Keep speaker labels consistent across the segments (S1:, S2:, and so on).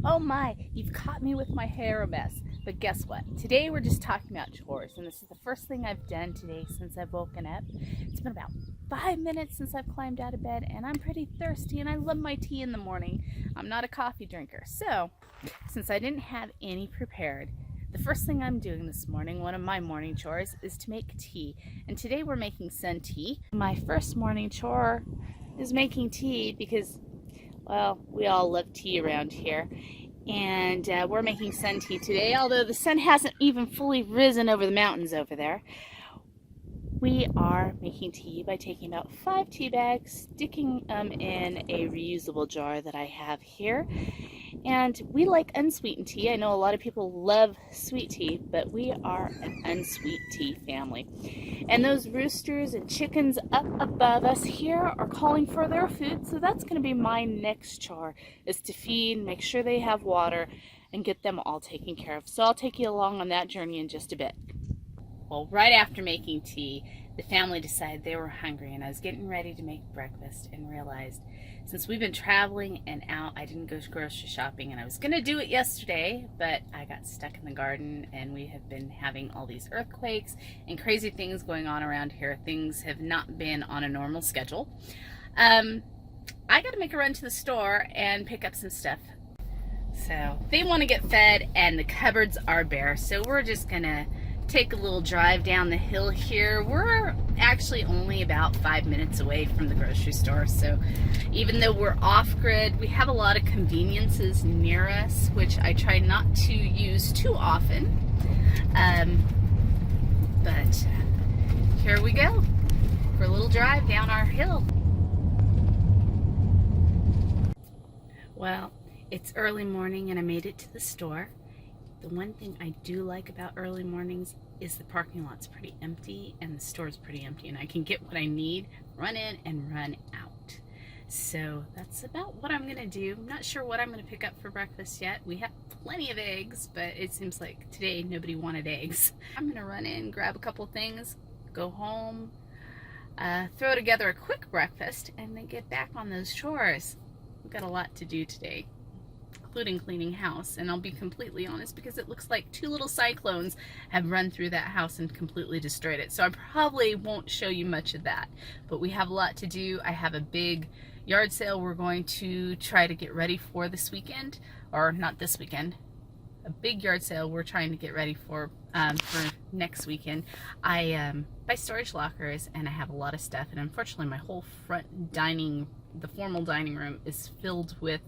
S1: Oh my, you've caught me with my hair a mess. But guess what? Today we're just talking about chores, and this is the first thing I've done today since I've woken up. It's been about 5 minutes since I've climbed out of bed, and I'm pretty thirsty, and I love my tea in the morning. I'm not a coffee drinker. So, since I didn't have any prepared, the first thing I'm doing this morning, one of my morning chores, is to make tea. And today we're making sun tea. My first morning chore is making tea because, well, we all love tea around here. And we're making sun tea today, although the sun hasn't even fully risen over the mountains over there. We are making tea by taking about 5 tea bags, sticking them in a reusable jar that I have here. And we like unsweetened tea. I know a lot of people love sweet tea, but we are an unsweet tea family. And those roosters and chickens up above us here are calling for their food, so that's going to be my next chore, is to feed, make sure they have water, and get them all taken care of. So I'll take you along on that journey in just a bit. Well, right after making tea, the family decided they were hungry, and I was getting ready to make breakfast and realized since we've been traveling and out, I didn't go grocery shopping, and I was going to do it yesterday, but I got stuck in the garden, and we have been having all these earthquakes and crazy things going on around here. Things have not been on a normal schedule. I got to make a run to the store and pick up some stuff. So they want to get fed, and the cupboards are bare, so we're just going to take a little drive down the hill here. We're actually only about 5 minutes away from the grocery store, so even though we're off-grid, we have a lot of conveniences near us, which I try not to use too often. But here we go for a little drive down our hill. Well, it's early morning and I made it to the store. The one thing I do like about early mornings is the parking lot's pretty empty and the store's pretty empty, and I can get what I need, run in and run out. So that's about what I'm gonna do. I'm not sure what I'm gonna pick up for breakfast yet. We have plenty of eggs, but it seems like today nobody wanted eggs. I'm gonna run in, grab a couple things, go home, throw together a quick breakfast, and then get back on those chores. We've got a lot to do today, including cleaning house, and I'll be completely honest because it looks like 2 little cyclones have run through that house and completely destroyed it, so I probably won't show you much of that, but we have a lot to do. I have a big yard sale we're going to try to get ready for this weekend, or not this weekend, a big yard sale we're trying to get ready for next weekend. I buy storage lockers, and I have a lot of stuff, and unfortunately my whole front the formal dining room is filled with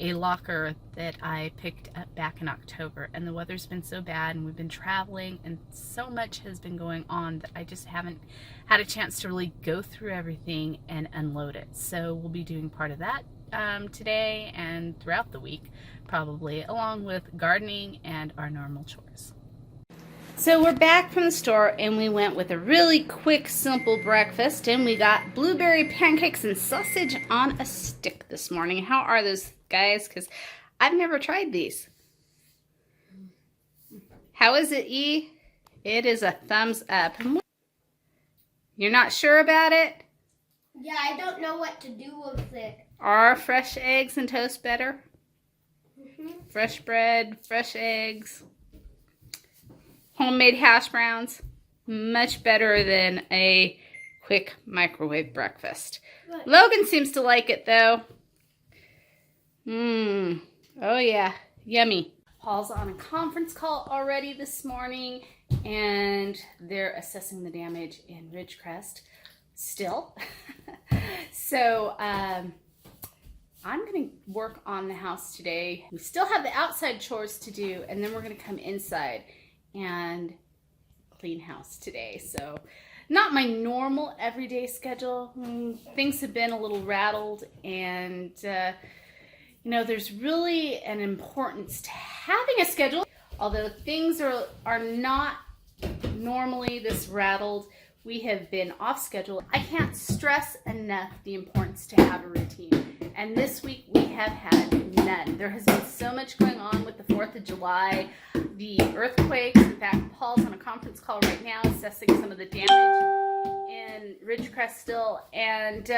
S1: a locker that I picked up back in October, and the weather's been so bad and we've been traveling and so much has been going on that I just haven't had a chance to really go through everything and unload it. So we'll be doing part of that today and throughout the week probably, along with gardening and our normal chores. So we're back from the store, and we went with a really quick, simple breakfast, and we got blueberry pancakes and sausage on a stick this morning. How are those, guys? Because I've never tried these. How is it, E? It is a thumbs up. You're not sure about it?
S2: Yeah, I don't know what to do with it.
S1: Are fresh eggs and toast better?
S2: Mm-hmm.
S1: Fresh bread, fresh eggs, homemade hash browns, much better than a quick microwave breakfast.
S2: Good.
S1: Logan seems to like it though. Oh yeah, yummy. Paul's on a conference call already this morning, and they're assessing the damage in Ridgecrest still. So I'm going to work on the house today. We still have the outside chores to do, and then we're going to come inside and clean house today. So not my normal everyday schedule. Things have been a little rattled, and you know, there's really an importance to having a schedule. Although things are not normally this rattled, we have been off schedule. I can't stress enough the importance to have a routine. And this week we have had none. There has been so much going on with the 4th of July, the earthquakes. In fact, Paul's on a conference call right now assessing some of the damage in Ridgecrest still. And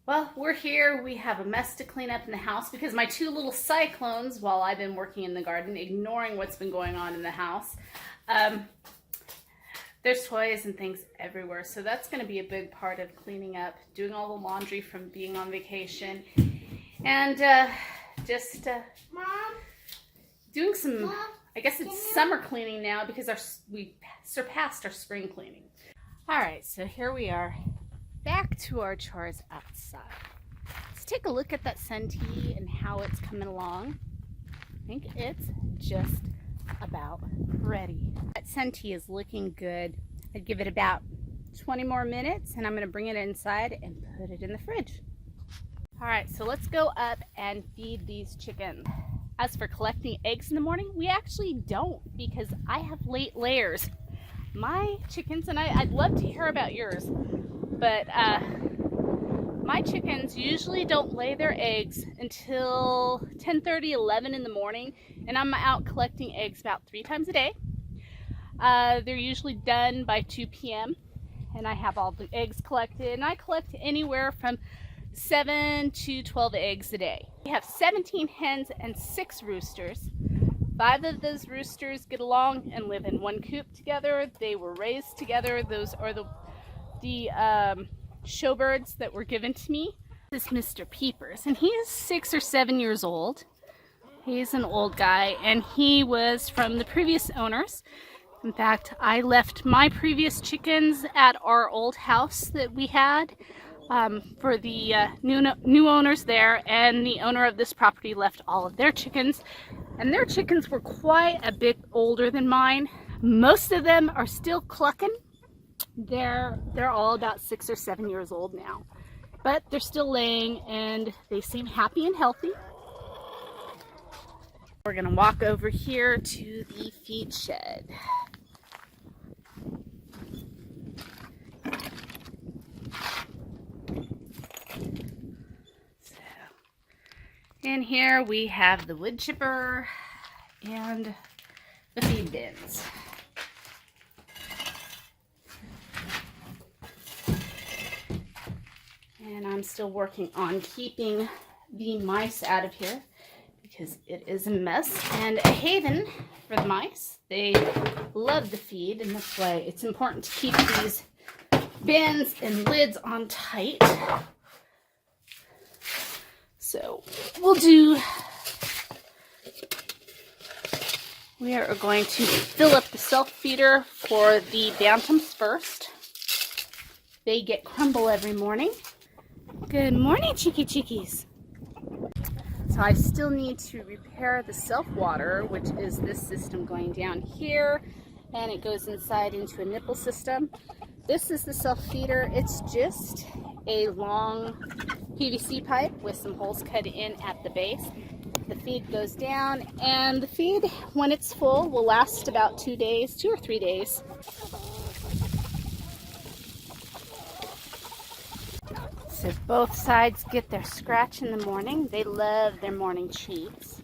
S1: Well, we're here. We have a mess to clean up in the house because my two little cyclones, while I've been working in the garden, ignoring what's been going on in the house, there's toys and things everywhere. So that's going to be a big part of cleaning up, doing all the laundry from being on vacation, and just
S2: Mom?
S1: doing some,
S2: Mom,
S1: I guess it's summer cleaning now because we surpassed our spring cleaning. All right, so here we are. Back to our chores outside. Let's take a look at that sentee and how it's coming along. I think it's just about ready. That sentee is looking good. I'd give it about 20 more minutes and I'm going to bring it inside and put it in the fridge. All right, so let's go up and feed these chickens. As for collecting eggs in the morning, we actually don't because I have late layers. My chickens, and I'd love to hear about yours, but my chickens usually don't lay their eggs until 10:30, 11 in the morning, and I'm out collecting eggs about 3 times a day. They're usually done by 2 p.m. and I have all the eggs collected, and I collect anywhere from 7 to 12 eggs a day. We have 17 hens and 6 roosters. 5 of those roosters get along and live in one coop together. They were raised together. Those are the showbirds that were given to me. This is Mr. Peepers, and he is 6 or 7 years old. He's an old guy, and he was from the previous owners. In fact, I left my previous chickens at our old house that we had for the new owners there, and the owner of this property left all of their chickens, and their chickens were quite a bit older than mine. Most of them are still clucking. They're all about 6 or 7 years old now, but they're still laying and they seem happy and healthy. We're gonna walk over here to the feed shed. In here we have the wood chipper and the feed bins. And I'm still working on keeping the mice out of here because it is a mess and a haven for the mice. They love the feed, and that's why it's important to keep these bins and lids on tight. So we are going to fill up the self-feeder for the bantams first. They get crumble every morning. Good morning, cheeky chickies. So I still need to repair the self-water, which is this system going down here, and it goes inside into a nipple system. This is the self-feeder. It's just a long PVC pipe with some holes cut in at the base. The feed goes down, and the feed, when it's full, will last about 2 days, 2 or 3 days. So both sides get their scratch in the morning. They love their morning treats.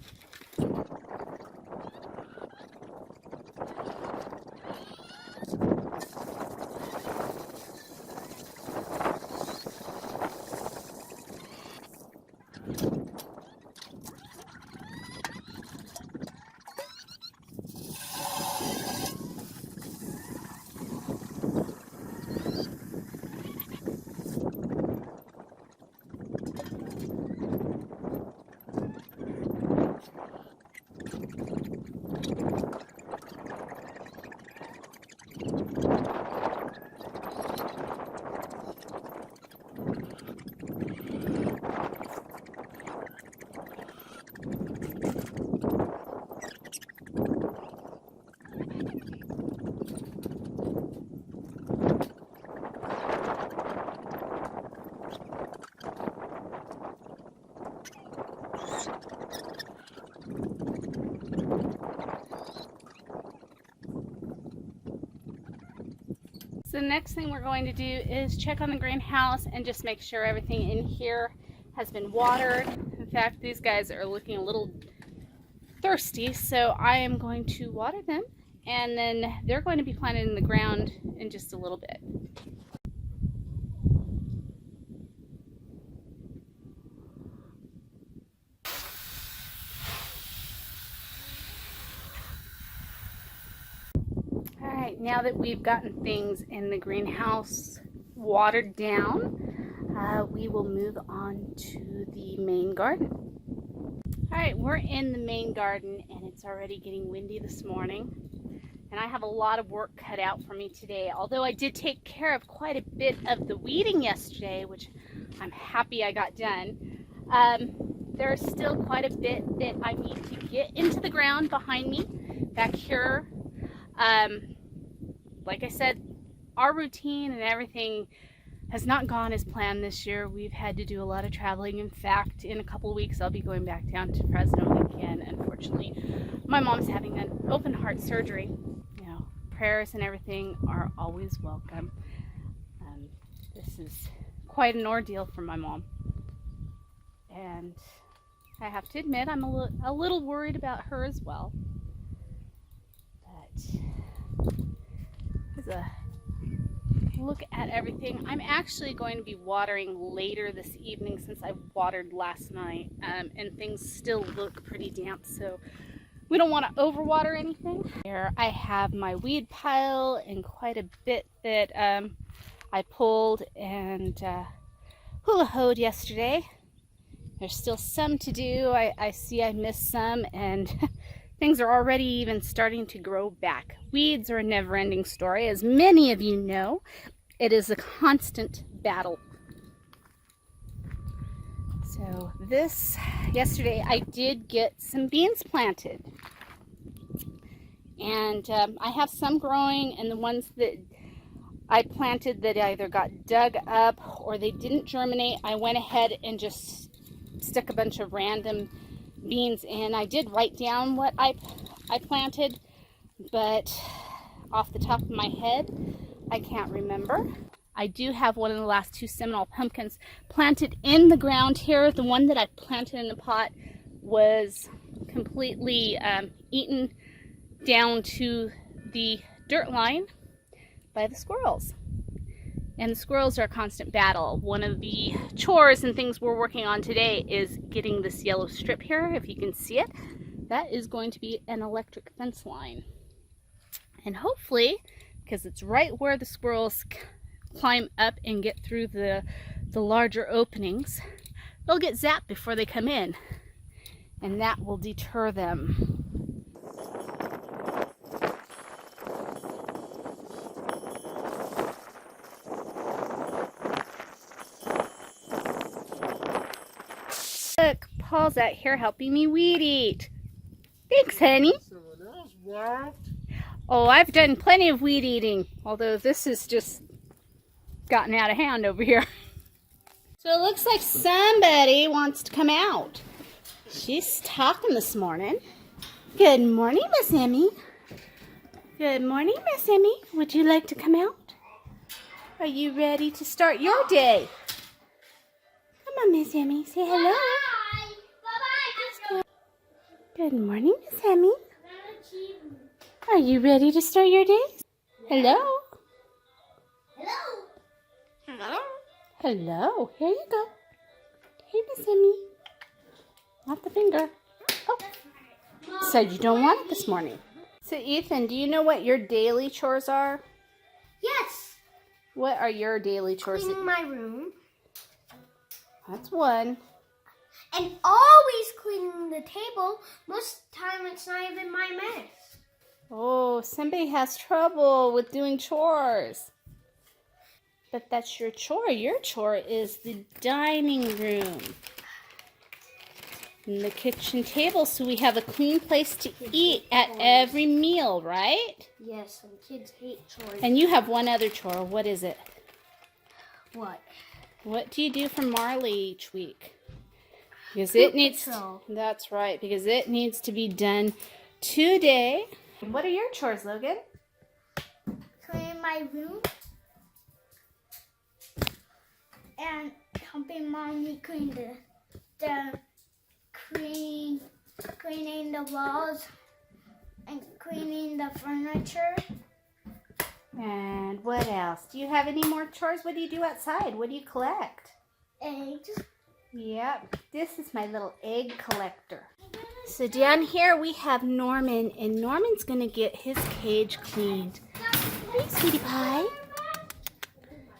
S1: So the next thing we're going to do is check on the greenhouse and just make sure everything in here has been watered. In fact, these guys are looking a little thirsty, so I am going to water them, and then they're going to be planted in the ground in just a little bit. right, now that we've gotten things in the greenhouse watered down, we will move on to the main garden. All right, we're in the main garden and it's already getting windy this morning. And I have a lot of work cut out for me today, although I did take care of quite a bit of the weeding yesterday, which I'm happy I got done. There's still quite a bit that I need to get into the ground behind me back here. Like I said, our routine and everything has not gone as planned this year. We've had to do a lot of traveling. In fact, in a couple of weeks, I'll be going back down to Fresno again. Unfortunately, my mom's having an open heart surgery. You know, prayers and everything are always welcome. This is quite an ordeal for my mom. And I have to admit, I'm a little worried about her as well. But as a look at everything, I'm actually going to be watering later this evening since I watered last night, and things still look pretty damp, so we don't want to overwater anything. Here I have my weed pile and quite a bit that I pulled and hula hoed yesterday. There's still some to do. I see I missed some, and things are already even starting to grow back. Weeds are a never-ending story. As many of you know, it is a constant battle. So yesterday I did get some beans planted. And I have some growing, and the ones that I planted that either got dug up or they didn't germinate, I went ahead and just stuck a bunch of random beans in. I did write down what I planted, but off the top of my head, I can't remember. I do have one of the last two Seminole pumpkins planted in the ground here. The one that I planted in the pot was completely eaten down to the dirt line by the squirrels. And the squirrels are a constant battle. One of the chores and things we're working on today is getting this yellow strip here, if you can see it. That is going to be an electric fence line. And hopefully, because it's right where the squirrels climb up and get through the larger openings, they'll get zapped before they come in. And that will deter them. Look, Paul's out here helping me weed eat. Thanks, honey. Oh, I've done plenty of weed eating, although this has just gotten out of hand over here. So it looks like somebody wants to come out. She's talking this morning. Good morning, Miss Emmy. Good morning, Miss Emmy. Would you like to come out? Are you ready to start your day? Come on, Miss Emmy. Say hello.
S2: Bye. Bye-bye.
S1: Good morning, Miss Emmy. Are you ready to start your day? Hello.
S2: Hello. Hello.
S1: Hello. Here you go. Hey, Miss Emmy. Not the finger. Oh. Said you don't want it this morning. So, Ethan, do you know what your daily chores are?
S2: Yes.
S1: What are your daily chores?
S2: Cleaning my room.
S1: That's one.
S2: And always cleaning the table. Most of the time it's not even my mess.
S1: Oh, somebody has trouble with doing chores. But that's your chore. Your chore is the dining room and the kitchen table, so we have a clean place to eat at every meal, right?
S2: Yes, and kids hate chores.
S1: And you have one other chore. What is it?
S2: What?
S1: What do you do for Marley each week? Because it needs...
S2: Patrol.
S1: That's right, because it needs to be done today. What are your chores, Logan?
S2: Cleaning my room. And helping Mommy clean cleaning the walls and cleaning the furniture.
S1: And what else? Do you have any more chores? What do you do outside? What do you collect?
S2: Eggs.
S1: Yep, this is my little egg collector. So down here we have Norman, and Norman's gonna get his cage cleaned. Sweetie pie,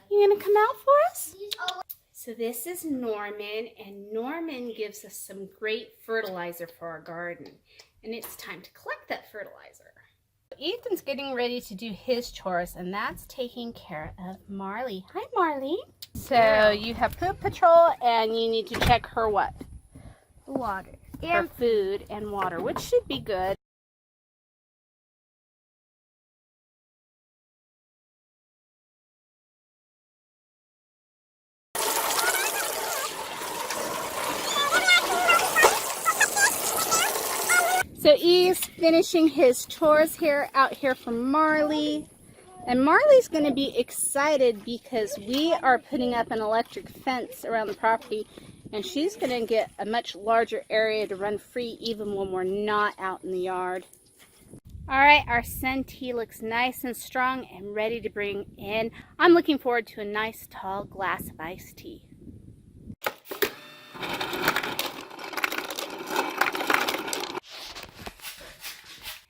S1: you gonna come out for us? So this is Norman, and Norman gives us some great fertilizer for our garden. And it's time to collect that fertilizer. Ethan's getting ready to do his chores, and that's taking care of Marley. Hi, Marley. So you have poop patrol, and you need to check her what?
S2: Water.
S1: Her food and water, which should be good. So E's finishing his chores here, out here for Marley. And Marley's going to be excited because we are putting up an electric fence around the property, and she's going to get a much larger area to run free even when we're not out in the yard. All right, our sun tea looks nice and strong and ready to bring in. I'm looking forward to a nice tall glass of iced tea.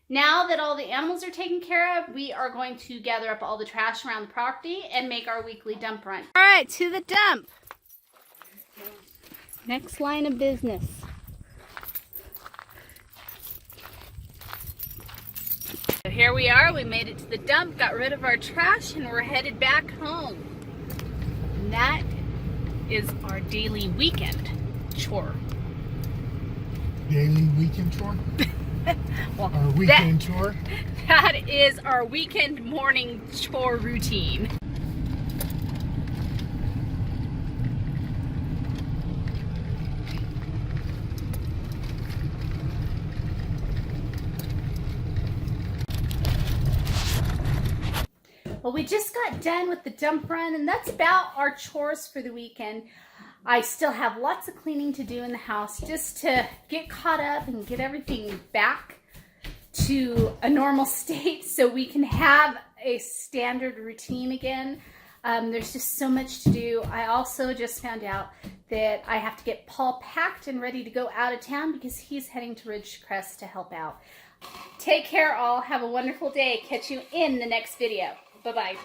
S1: Now that all the animals are taken care of, we are going to gather up all the trash around the property and make our weekly dump run. All right, to the dump. Next line of business. So here we are, we made it to the dump, got rid of our trash, and we're headed back home. And that is our daily weekend chore.
S3: Daily weekend chore?
S1: Well,
S3: our weekend chore?
S1: That is our weekend morning chore routine. Well, we just got done with the dump run, and that's about our chores for the weekend. I still have lots of cleaning to do in the house just to get caught up and get everything back to a normal state so we can have a standard routine again. There's just so much to do. I also just found out that I have to get Paul packed and ready to go out of town because he's heading to Ridgecrest to help out. Take care all. Have a wonderful day. Catch you in the next video. Bye-bye.